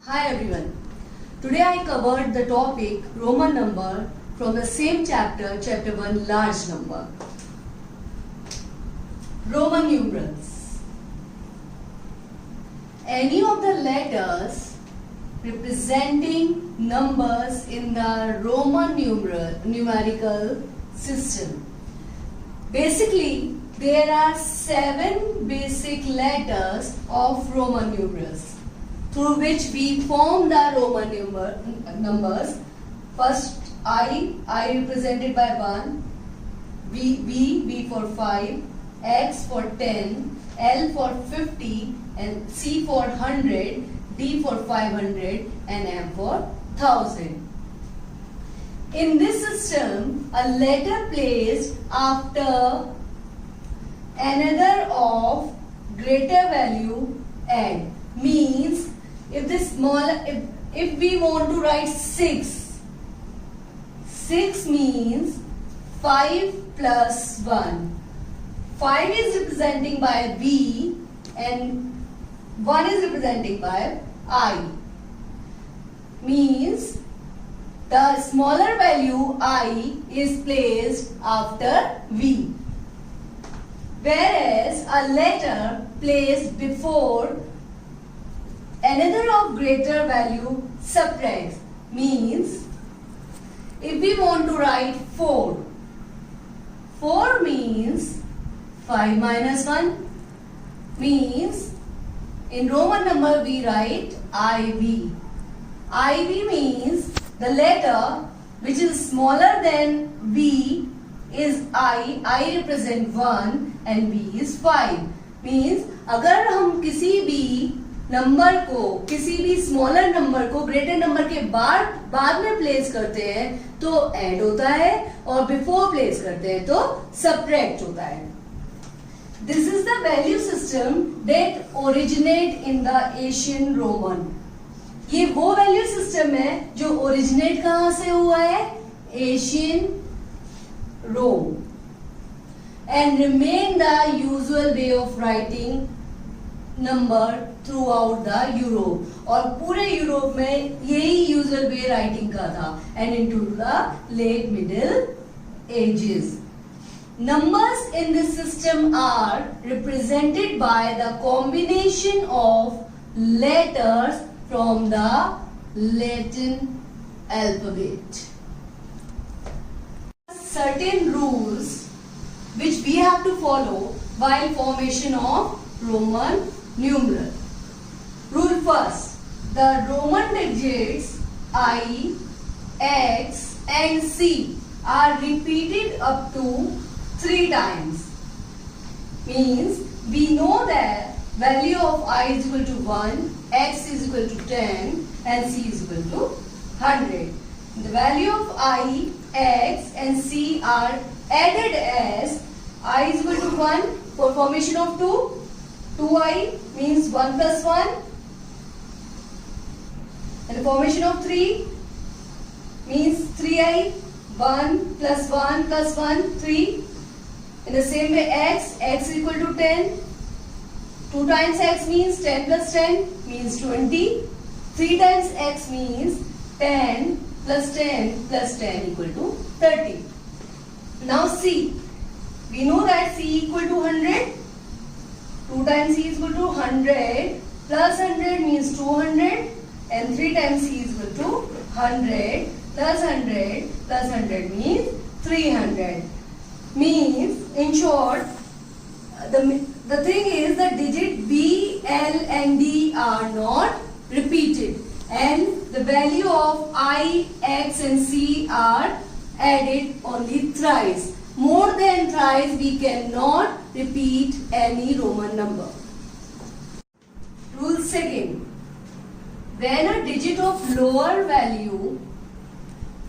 Hi everyone. Today I covered the topic Roman number from the same chapter, chapter 1, large number. Roman numerals. Any of the letters representing numbers in the Roman numerical system. Basically, there are 7 basic letters of Roman numerals, through which we form the Roman numbers. First, I represented by 1, B for 5, X for 10, L for 50, and C for 100, D for 500, and M for 1000. In this system, a letter placed after another of greater value add means if we want to write 6 means 5 plus 1. 5 is representing by B and 1 is representing by I. Means the smaller value I is placed after V. Whereas a letter placed before another of greater value subtracts. Means if we want to write 4 means 5 minus 1 means in Roman number we write IV. IV means the letter which is smaller than V is I represent 1 and V is 5. Means अगर हम किसी भी number को, किसी भी smaller number को greater number के बाद में प्लेस करते हैं तो ऐड होता है और बिफोर प्लेस करते हैं तो सब्ट्रैक्ट होता है. This is the value system that originate in the Asian Roman. ये वो वैल्यू सिस्टम है जो ओरिजिनेट कहां से हुआ है? Ancient Rome. And remain the usual way of writing number throughout the Europe. और पूरे यूरोप में यही यूजुअल वे राइटिंग का था. And into the late middle ages. Numbers in this system are represented by the combination of letters from the Latin alphabet. Certain rules which we have to follow while formation of Roman numeral. Rule first, the Roman digits I, X and C are repeated up to 3 times. Means we know that value of I is equal to 1, X is equal to 10 and C is equal to 100. The value of I, X and C are added as I is equal to 1 for formation of 2. 2I means 1 plus 1. And the formation of 3 means 3I. 1 plus 1 plus 1, 3. In the same way X is equal to 10. 2 times X means 10 plus 10 means 20. 3 times X means 10 plus 10 plus 10 equal to 30. Now C. We know that C equal to 100. 2 times C is equal to 100 plus 100 means 200 and 3 times C is equal to 100 plus 100 plus 100 means 300. Means in short the thing is the digit B, L and D are not repeated and the value of I, X and C are added only thrice. More than thrice we cannot repeat any Roman number. Rule second. When a digit of lower value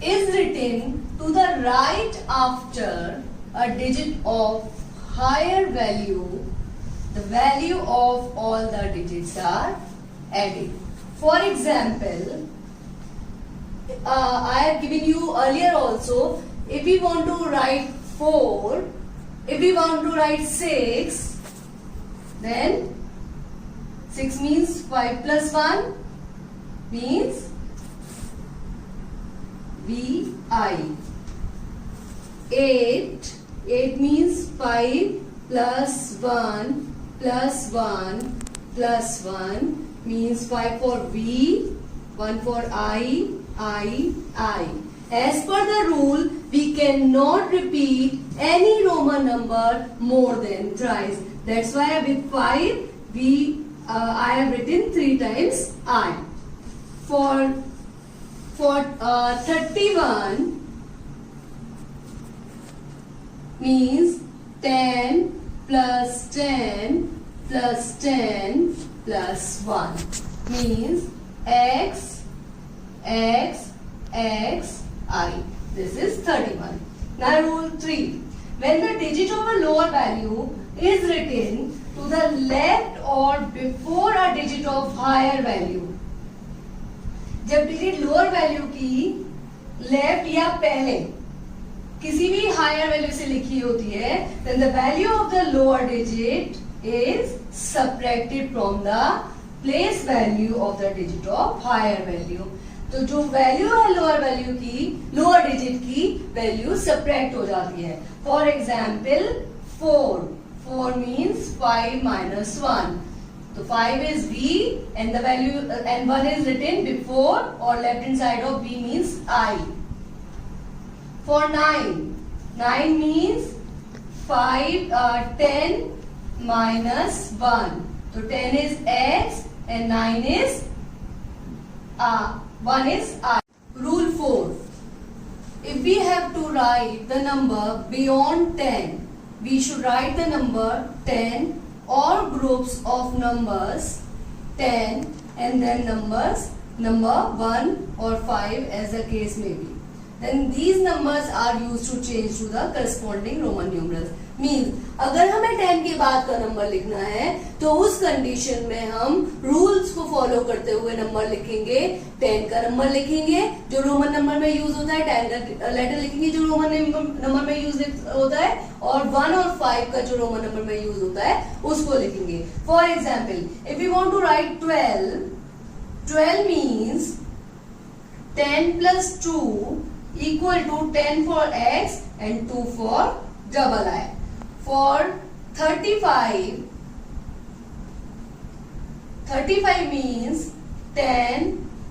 is written to the right after a digit of higher value, the value of all the digits are added. For example, I have given you earlier also, if we want to write 4, if we want to write 6, then 6 means 5 plus 1 means VI. 8 means 5 plus 1 plus 1 plus 1 means 5 for V, 1 for I. As per the rule, we cannot repeat any Roman number more than thrice. That's why with 5 I have written 3 times I. For 31 means 10 plus 10 plus 10 plus 1 means X I. This is 31. Now rule 3. When the digit of a lower value is written to the left or before a digit of higher value, जब digit lower value की left या पहले किसी भी higher value से लिखी होती है, then the value of the lower digit is subtracted from the place value of the digit of higher value. तो जो वैल्यू है लोअर वैल्यू की, लोअर डिजिट की वैल्यू सब्ट्रैक्ट हो जाती है. For example 4 means 5 minus 1. So 5 is V and the value and 1 is written before or left hand side of V means I. For 9 means 10 minus 1. So 10 is X and 9 is 1 is I. Rule 4. If we have to write the number beyond 10, we should write the number 10 or groups of numbers 10 and then number 1 or 5 as the case may be. Then these numbers are used to change to the corresponding Roman numerals. Means अगर हमें 10 के बाद का number लिखना है तो उस condition में हम रूल्स को फॉलो करते हुए नंबर लिखेंगे. 10 का नंबर लिखेंगे जो रोमन नंबर में यूज होता है, 10 का लेटर लिखेंगे जो रोमन नंबर में यूज होता है, और 1 और 5 का जो रोमन नंबर में यूज होता है उसको लिखेंगे. For example if you want to write 12 means 10 plus 2 equal to 10 for X and 2 for double I. For 35 means 10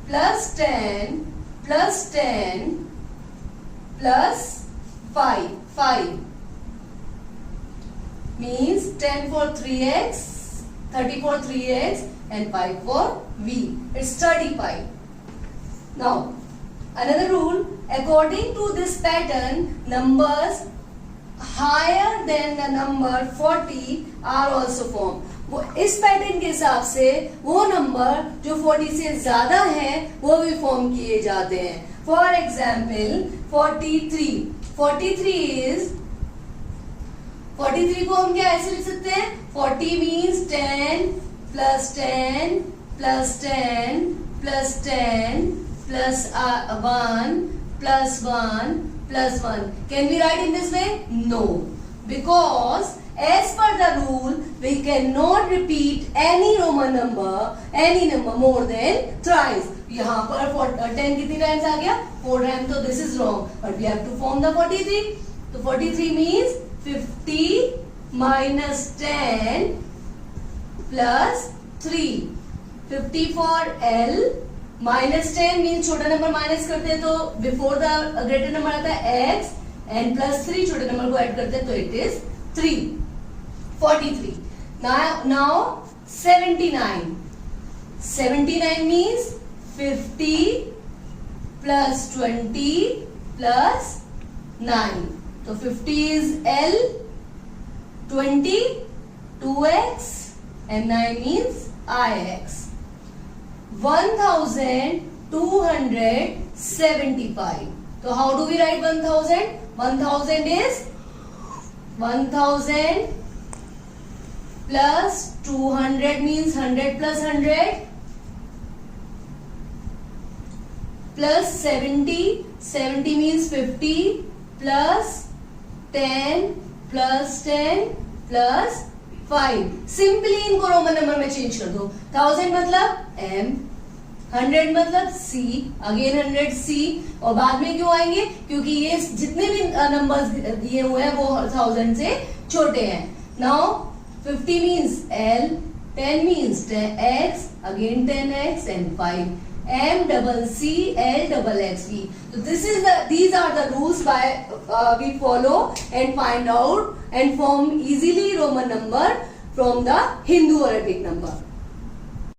plus 10 plus 10 plus 5 means 10 for 3X, 30 for 3X and 5 for V. It's 35. Now another rule, according to this pattern, numbers higher than the number 40 are also formed. वो इस pattern के हिसाब से वो number जो 40 से ज्यादा हैं वो भी फॉर्म किए जाते हैं. फॉर एग्जाम्पल 43 को हम क्या ऐसे लिख सकते हैं? 40 means 10 plus 10 plus 10 plus 10 plus 1 plus 1 plus 1. Can we write in this way? No. Because as per the rule, we cannot repeat any Roman number more than thrice. यहाँ पर 10 कितनी times आ गया? 4 times. So this is wrong. But we have to form the 43. So 43 means 50 minus 10 plus 3. 50 for L. Minus 10 means छोटा number minus करते हैं तो before the greater number आता है x एंड प्लस 3 छोटे नंबर को ऐड करते हैं तो it is 3. 43. Now 79 means 50 plus 20 plus 9. तो 50 is L, 20 2x and 9 means IX. 1275. So how do we write 1000? 1000 is 1000 plus 200 means 100 plus 100 plus 70 means 50 plus 10 plus 10 plus 5. Simply इनको Roman number में change कर दो. 1000 मतलब M, 100 मतलब C, again 100 C, और बाद में क्यों आएंगे, क्योंकि ये जितने भी नंबर्स दिए हुए हैं वो 1000 से छोटे हैं. Now 50 means L, 10 means X, again 10X and 5. M double C L double X V. So these are the rules by we follow and find out and form easily Roman number from the Hindu Arabic number.